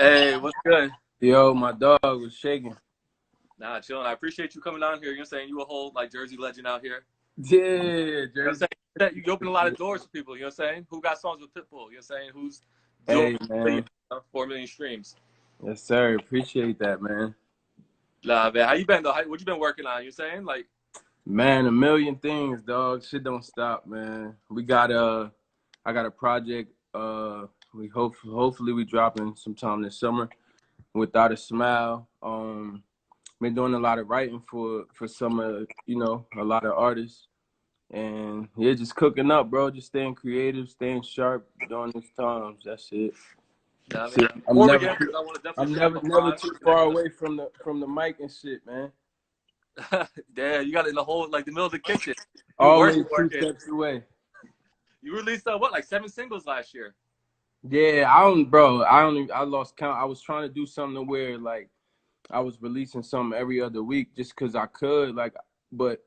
Hey, what's good? Yo, my dog was shaking. Nah, chilling. I appreciate you coming down here. You're saying you a whole like Jersey legend out here. Yeah, You know what I'm Jersey. saying? You open a lot of doors for people. You know what I'm saying? Who got songs with Pitbull? You know what I'm saying? Who's doing Hey, man. 4 million streams? Yes, sir. Appreciate that, man. Nah, man. How you been though? What you been working on? You know what I'm saying? Like, Man, a million things, dog. Shit don't stop, man. I got a project. Hopefully we dropping sometime this summer. Without a Smile. Been doing a lot of writing for some a lot of artists. And yeah, just cooking up, bro. Just staying creative, staying sharp during these times. That's it. nah, I See, mean, I'm before we never get into this, I want to I'm definitely say I'm never a never five. too far away from the mic and shit, man. Damn, you got it in the whole like the middle of the kitchen. You Always working, two working. steps away. You released what, like 7 singles last year? Yeah, I lost count. I was trying to do something where like I was releasing something every other week just cause I could, like, but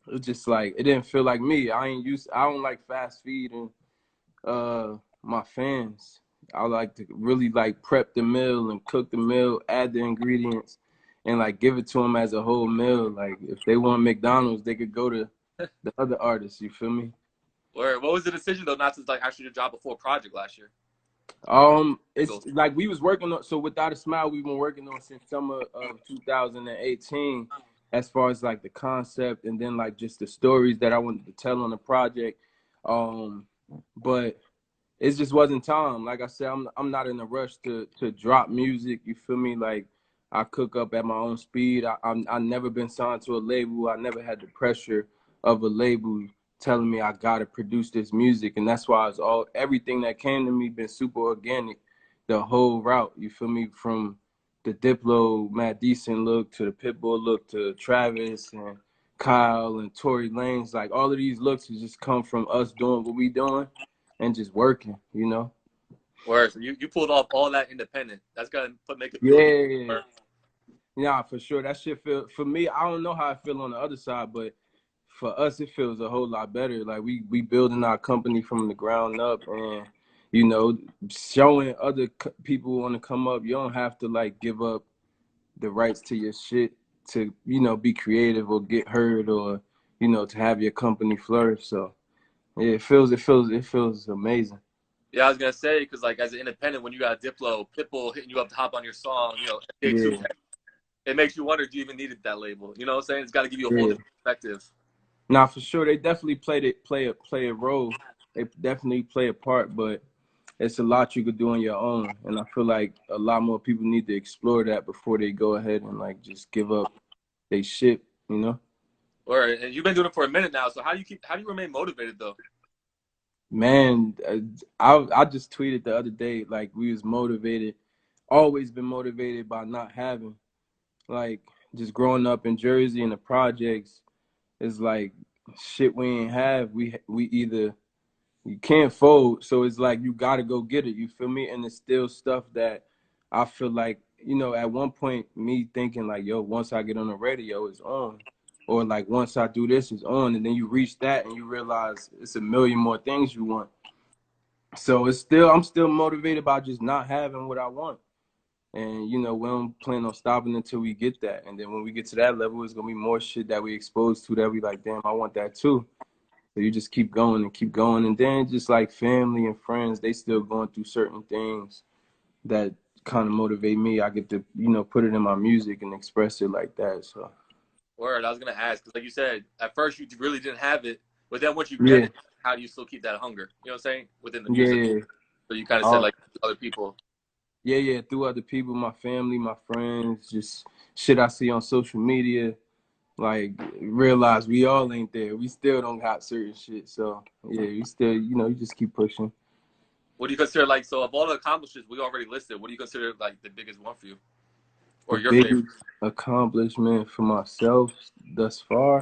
it just like it didn't feel like me. I don't like fast feeding my fans. I like to really like prep the meal and cook the meal, add the ingredients, and like give it to them as a whole meal. Like if they want McDonald's, they could go to the other artists. You feel me? Or what was the decision though, not to like actually drop a full project last year? It's like we was working on. So Without a Smile, we've been working on since summer of 2018, as far as like the concept and then like just the stories that I wanted to tell on the project. Um, but it just wasn't time. Like I said, I'm not in a rush to drop music. You feel me? Like I cook up at my own speed. I never been signed to a label. I never had the pressure of a label telling me I gotta produce this music, and that's why it's all everything that came to me been super organic, the whole route. You feel me? From the Diplo Mad Decent look to the Pitbull look to Travis and Kyle and Tory Lanez. Like all of these looks has just come from us doing what we doing and just working, you know? Where so you pulled off all that independent. That's gonna make it feel Yeah. Yeah, for sure. That shit feel for me, I don't know how I feel on the other side, but for us it feels a whole lot better. Like we building our company from the ground up and showing other people want to come up. You don't have to like give up the rights to your shit to, be creative or get heard or, to have your company flourish. So yeah, it feels amazing. Yeah, I was gonna say because like as an independent, when you got Diplo, Pitbull hitting you up to hop on your song, Yeah. it makes you wonder, do you even needed that label? You know what I'm saying? It's got to give you a whole Yeah. different perspective. Now for sure, they definitely play a role. They definitely play a part, but it's a lot you could do on your own. And I feel like a lot more people need to explore that before they go ahead and like just give up they shit, you know? And you've been doing it for a minute now. So how do you remain motivated though? Man, I just tweeted the other day like we was motivated, always been motivated by not having, like, just growing up in Jersey in the projects is like shit we ain't have. We either you can't fold, so it's like you gotta go get it. You feel me? And it's still stuff that I feel like, at one point me thinking like, yo, once I get on the radio, it's on. Or like once I do this, it's on. And then you reach that and you realize it's a million more things you want. So I'm still motivated by just not having what I want. And we don't plan on stopping until we get that. And then when we get to that level, it's gonna be more shit that we exposed to that we like, damn, I want that too. So you just keep going and keep going. And then just like family and friends, they still going through certain things that kind of motivate me. I get to, put it in my music and express it like that. So I was gonna ask because like you said, at first you really didn't have it, but then once you get yeah, it, how do you still keep that hunger? You know what I'm saying within the music? yeah. So you kind of said Uh, like other people. yeah, through other people, my family, my friends, just shit I see on social media. Like realize we all ain't there. We still don't got certain shit. So yeah, we still, you just keep pushing. What do you consider like so of all the accomplishments we already listed? What do you consider like the biggest one for you The or your favorite? biggest accomplishment for myself thus far,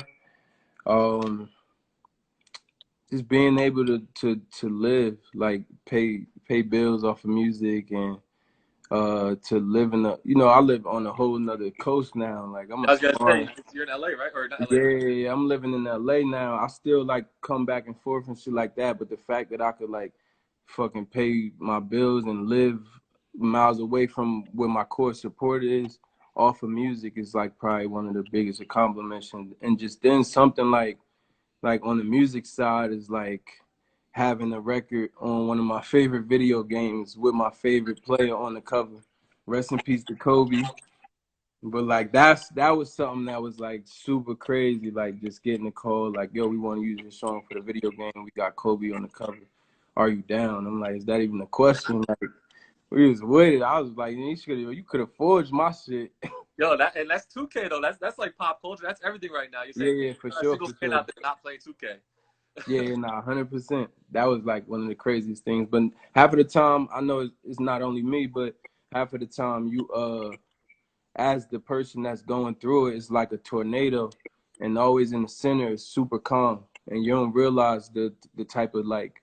just being able to live, like pay bills off of music and to live in I live on a whole nother coast now. Like I'm a I was gonna small say you're in LA, right? Or not LA, right? yeah, I'm living in LA now. I still like come back and forth and shit like that, but the fact that I could like fucking pay my bills and live miles away from where my core support is, off of music is like probably one of the biggest accomplishments. And just then something like on the music side is like having a record on one of my favorite video games with my favorite player on the cover. Rest in peace to Kobe. But like that was something that was like super crazy. Like just getting a call like, yo, we want to use your song for the video game. We got Kobe on the cover. Are you down? I'm like, is that even a question? Like we was with it. I was like, you could have forged my shit. Yo, that's 2K though. That's like pop culture. That's everything right now. You're saying Yeah, for a sure, single for kid sure. out there not playing 2K. Yeah, nah, 100%. That was like one of the craziest things. But half of the time, I know it's not only me, but half of the time, you as the person that's going through it, it's like a tornado, and always in the center is super calm, and you don't realize the type of like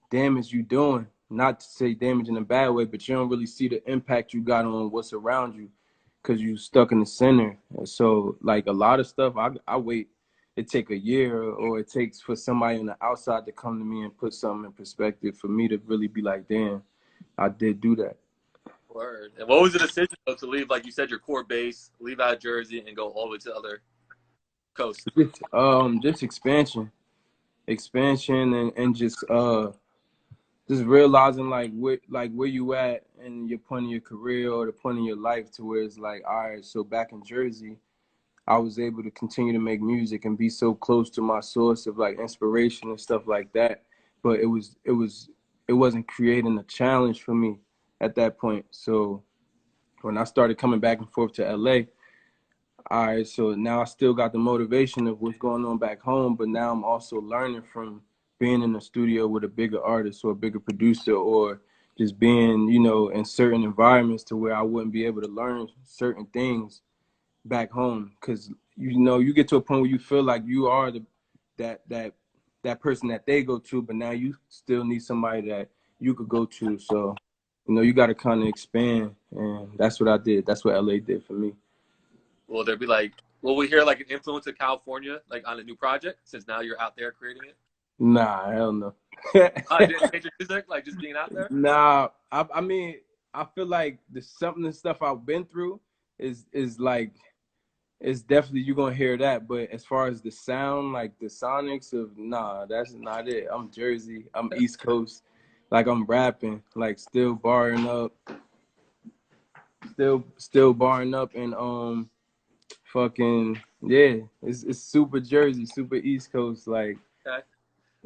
damage you doing. Not to say damage in a bad way, but you don't really see the impact you got on what's around you, because you stuck in the center. And so like a lot of stuff, I wait. It take a year, or it takes for somebody on the outside to come to me and put something in perspective for me to really be like, damn, I did do that. Word. And what was the decision though, to leave, like you said, your core base, leave out of Jersey, and go all the way to the other coast? Just expansion, and just realizing like where you at and your point in your career or the point in your life, to where it's like, all right, so back in Jersey, I was able to continue to make music and be so close to my source of like inspiration and stuff like that. But it wasn't creating a challenge for me at that point. So when I started coming back and forth to LA, all right, so now I still got the motivation of what's going on back home, but now I'm also learning from being in the studio with a bigger artist or a bigger producer, or just being, in certain environments to where I wouldn't be able to learn certain things back home. Because you get to a point where you feel like you are that that that person that they go to, but now you still need somebody that you could go to. So you got to kind of expand, and that's what I did. That's what LA did for me. Will there be like, will we hear like an influence of California, like on a new project, since now you're out there creating it? Nah, hell no. Didn't change your music, like just being out there? Nah, I mean, I feel like the stuff I've been through is like, it's definitely, you're gonna hear that. But as far as the sound, like the sonics of, nah, that's not it. I'm Jersey, I'm East Coast, like I'm rapping, like still barring up, and fucking yeah, it's super Jersey, super East Coast, like Okay.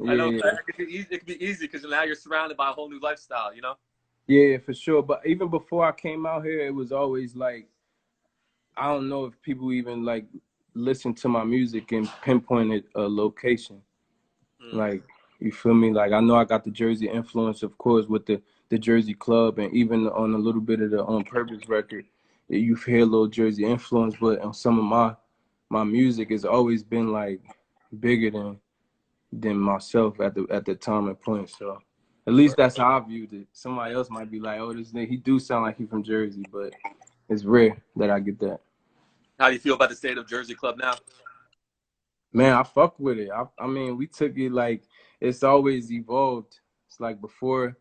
I know yeah. it could be easy because now you're surrounded by a whole new lifestyle, you know? Yeah, for sure. But even before I came out here, it was always like, I don't know if people even like listen to my music and pinpointed a location. Mm. Like, you feel me? Like, I know I got the Jersey influence, of course, with the Jersey Club, and even on a little bit of the On Purpose record, you hear a little Jersey influence. But on some of my music has always been like bigger than myself at the time and point. So at least that's how I viewed it. Somebody else might be like, oh, this nigga, he do sound like he from Jersey, but it's rare that I get that. How do you feel about the state of Jersey Club now? Man, I fuck with it. I mean, we took it like, it's always evolved. It's like before,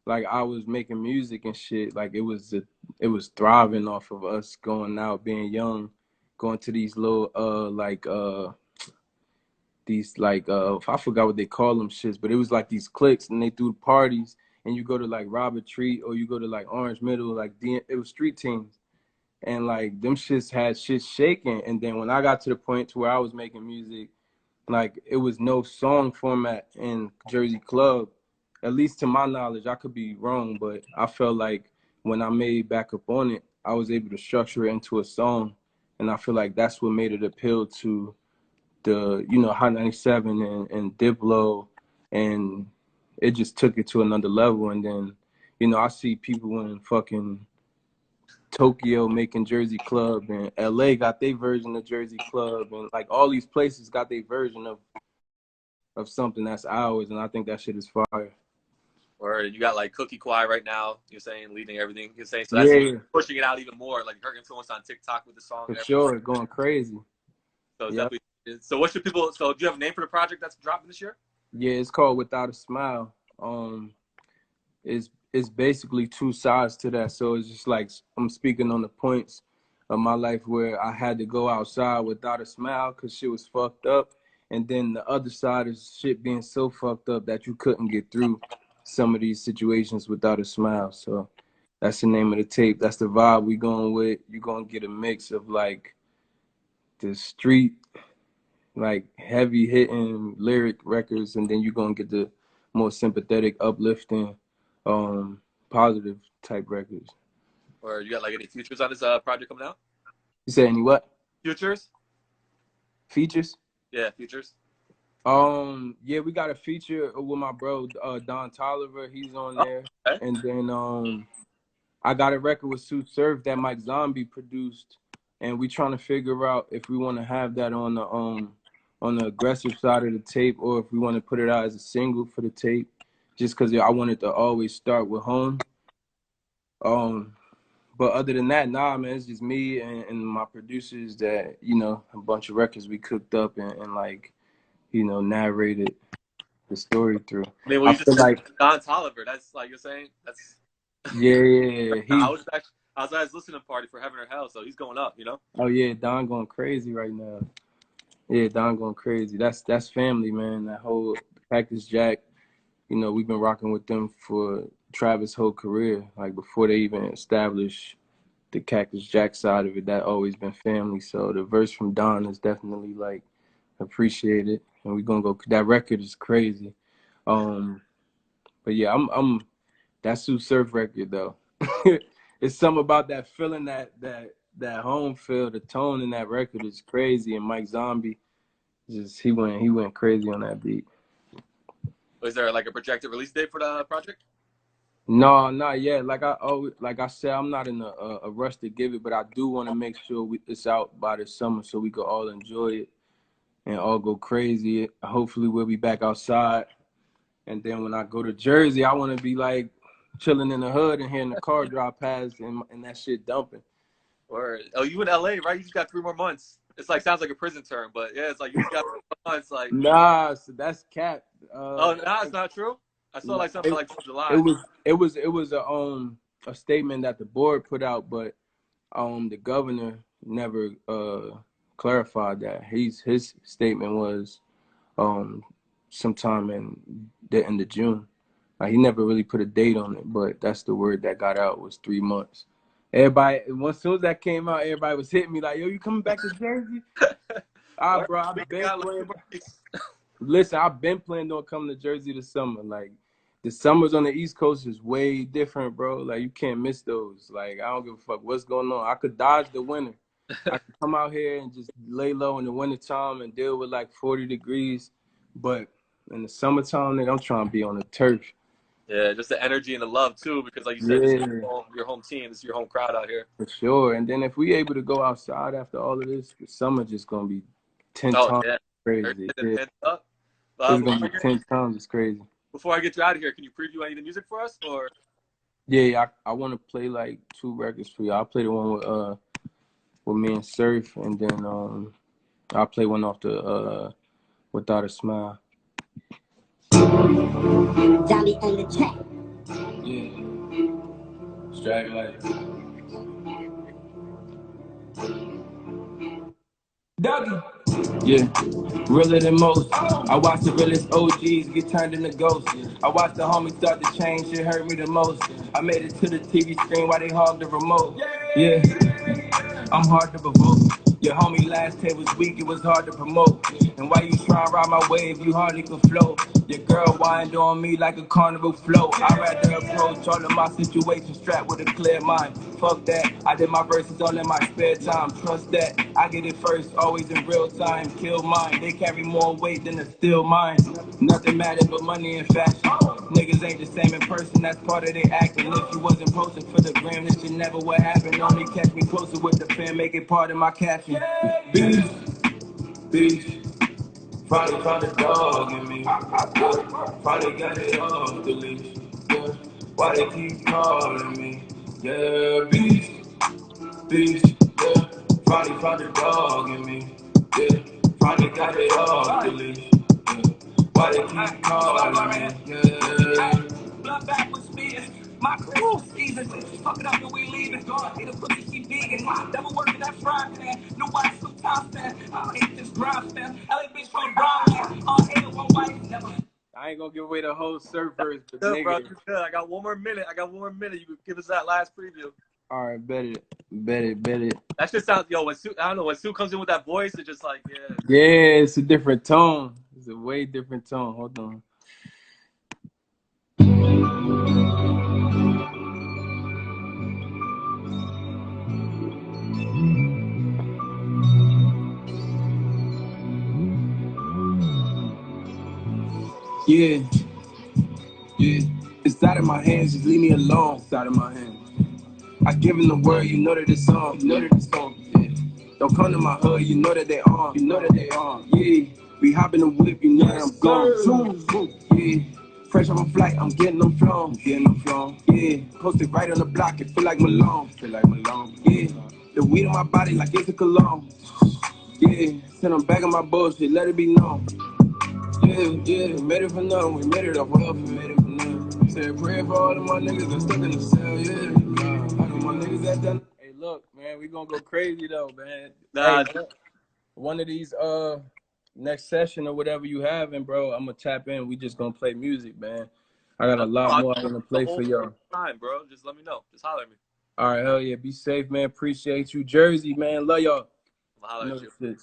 like I was making music and shit. Like it was thriving off of us going out, being young, going to these little these like I forgot what they call them shits, but it was like these cliques, and they threw parties, and you go to like Robert Treat, or you go to like Orange Middle, like it was street teams, and like them shits had shit shaking. And then when I got to the point to where I was making music, like it was no song format in Jersey Club, at least to my knowledge. I could be wrong, but I felt like when I made back up on it, I was able to structure it into a song, and I feel like that's what made it appeal to the Hot 97 and Diplo, and it just took it to another level. And then I see people in fucking Tokyo making Jersey Club, and LA got their version of Jersey Club, and like all these places got their version of something that's ours, and I think that shit is fire. Or you got like Cookie Quiet right now, you're saying, leading everything. You're saying, so that's Yeah, pushing it out even more, like her influence on TikTok with the song for and everything. sure, going crazy. So it's Yeah, definitely. So what should people? So do you have a name for the project that's dropping this year? yeah, it's called Without a Smile. It's it's basically two sides to that. So it's just like I'm speaking on the points of my life where I had to go outside without a smile because shit was fucked up. And then the other side is shit being so fucked up that you couldn't get through some of these situations without a smile. So that's the name of the tape. That's the vibe we going with. You're going to get a mix of like the street, like heavy hitting lyric records, and then you're going to get the more sympathetic, uplifting, positive type records. Or you got like any futures on this project coming out? You say any what? Futures? Features? Yeah, futures. Yeah, we got a feature with my bro Don Toliver. He's on there. Okay. And then I got a record with Sue Surf that Mike Zombie produced, and we trying to figure out if we want to have that on the aggressive side of the tape, or if we want to put it out as a single for the tape, just because I wanted to always start with home. But other than that, nah, man, it's just me and my producers that, you know, a bunch of records we cooked up and like, you know, narrated the story through. I mean, well, I you just feel said like, Don Toliver. That's like you're saying. That's yeah, I was at his listening party for Heaven or Hell, so he's going up. You know. oh yeah, Don going crazy right now. Yeah, Don going crazy. That's family, man. That whole Cactus Jack, you know, we've been rocking with them for Travis' whole career. Like before they even established the Cactus Jack side of it, that always been family. So the verse from Don is definitely like appreciated, and we're gonna go. That record is crazy. But yeah, I'm that Sue Surf record though. It's something about that feeling, that home feel, the tone in that record is crazy. And Mike Zombie, just he went crazy on that beat. Is there like a projected release date for the project? No, not yet. Like I said, I'm not in a rush to give it, but I do want to make sure it's out by the summer so we can all enjoy it and all go crazy. Hopefully, we'll be back outside. And then when I go to Jersey, I want to be like chilling in the hood and hearing the car drive past and that shit dumping. Or you in LA, right? You just got 3 more months. It's like sounds like a prison term, but yeah, it's like you just got 3 more months. Like nah, so that's cap. oh, nah, it's not true. I saw like something like July. It was a statement that the board put out, but the governor never clarified that. His statement was sometime in the end of June. He never really put a date on it, but that's the word that got out was 3 months. Everybody, as soon as that came out, everybody was hitting me like, "Yo, you coming back to Jersey?" Bro, listen, I've been planning on coming to Jersey this summer. Like, the summers on the East Coast is way different, bro. Like, you can't miss those. Like, I don't give a fuck what's going on. I could dodge the winter. I could come out here and just lay low in the wintertime and deal with like 40 degrees. But in the summertime, nigga, I'm trying to be on the turf. Yeah, just the energy and the love too, because like you said, this is your home team, this is your home crowd out here. For sure. And then if we able to go outside after all of this, the summer just gonna be 10 times crazy. It's gonna be 10 times as crazy. Before I get you out of here, can you preview any of the music for us? Or yeah, I want to play like 2 records for you. I'll play the one with me and Surf, and then I'll play one off the Without a Smile. Zombie on the track. Yeah. Strag like Dougie. Yeah, realer than most. I watch the realest OGs get turned into ghosts. I watch the homies start to change, it hurt me the most. I made it to the TV screen while they hogged the remote. Yeah, I'm hard to provoke. Your homie last tape was weak, it was hard to promote. And while you try and ride my wave, you hardly could flow. Your girl whined on me like a carnival float. I'd rather approach all of my situations strapped with a clear mind. Fuck that, I did my verses all in my spare time. Trust that, I get it first, always in real time. Kill mine, they carry more weight than a steel mine. Nothing matters but money and fashion. Niggas ain't the same in person, that's part of their acting. If you wasn't posting for the gram, this shit never would happen. Only catch me closer with the fan, make it part of my caption. Beach, beach. Finally found a dog in me. Finally got it off the leash. Yeah. Why they keep calling me? Yeah, beach, beach. Yeah. Finally found a dog in me. Yeah. Finally got it off the leash. Yeah. Why they keep calling me? Yeah. Blood back with spears. My crib season, fuck it up and we leaving. Hit a pussy, keep vegan. Double working that frying pan. No white suit top stand. I hate this grind stand. LA bitch from Brown. All hail one wife, never. I ain't gonna give away the whole surf verse, but Good, nigga. bro. You're good. I got one more minute. You can give us that last preview. All right, bet it. That shit sounds, yo, when Sue, I don't know, when Sue comes in with that voice, it's just like, yeah. Yeah, it's a different tone. It's a way different tone. Hold on. Yeah. It's out of my hands, just leave me alone. It's out of my hands. I give him the word, you know that it's on. Yeah. Don't come to my hood, you know that they on. Yeah. We hop in the whip, you know that I'm gone. Yeah. Fresh off a flight, I'm getting them flown. Yeah. Posted right on the block, it feel like Malone. Yeah. The weed on my body like it's a cologne. Yeah. Send them back on my bullshit, let it be known. Yeah, made it for nothing, we made it off wealth, we made it for nothing. Said prayer for all of my niggas that stuck in the cell, yeah. I know my niggas that done. Hey, look, man, we gonna go crazy though, man. Nah, Hey, one of these next session or whatever you having, bro, I'm gonna tap in. We just gonna play music, man. I got a lot more I wanna play for y'all. Time, bro. Just let me know. Just holler at me. All right, hell yeah. Be safe, man. Appreciate you. Jersey, man. Love y'all. I'll holler at you.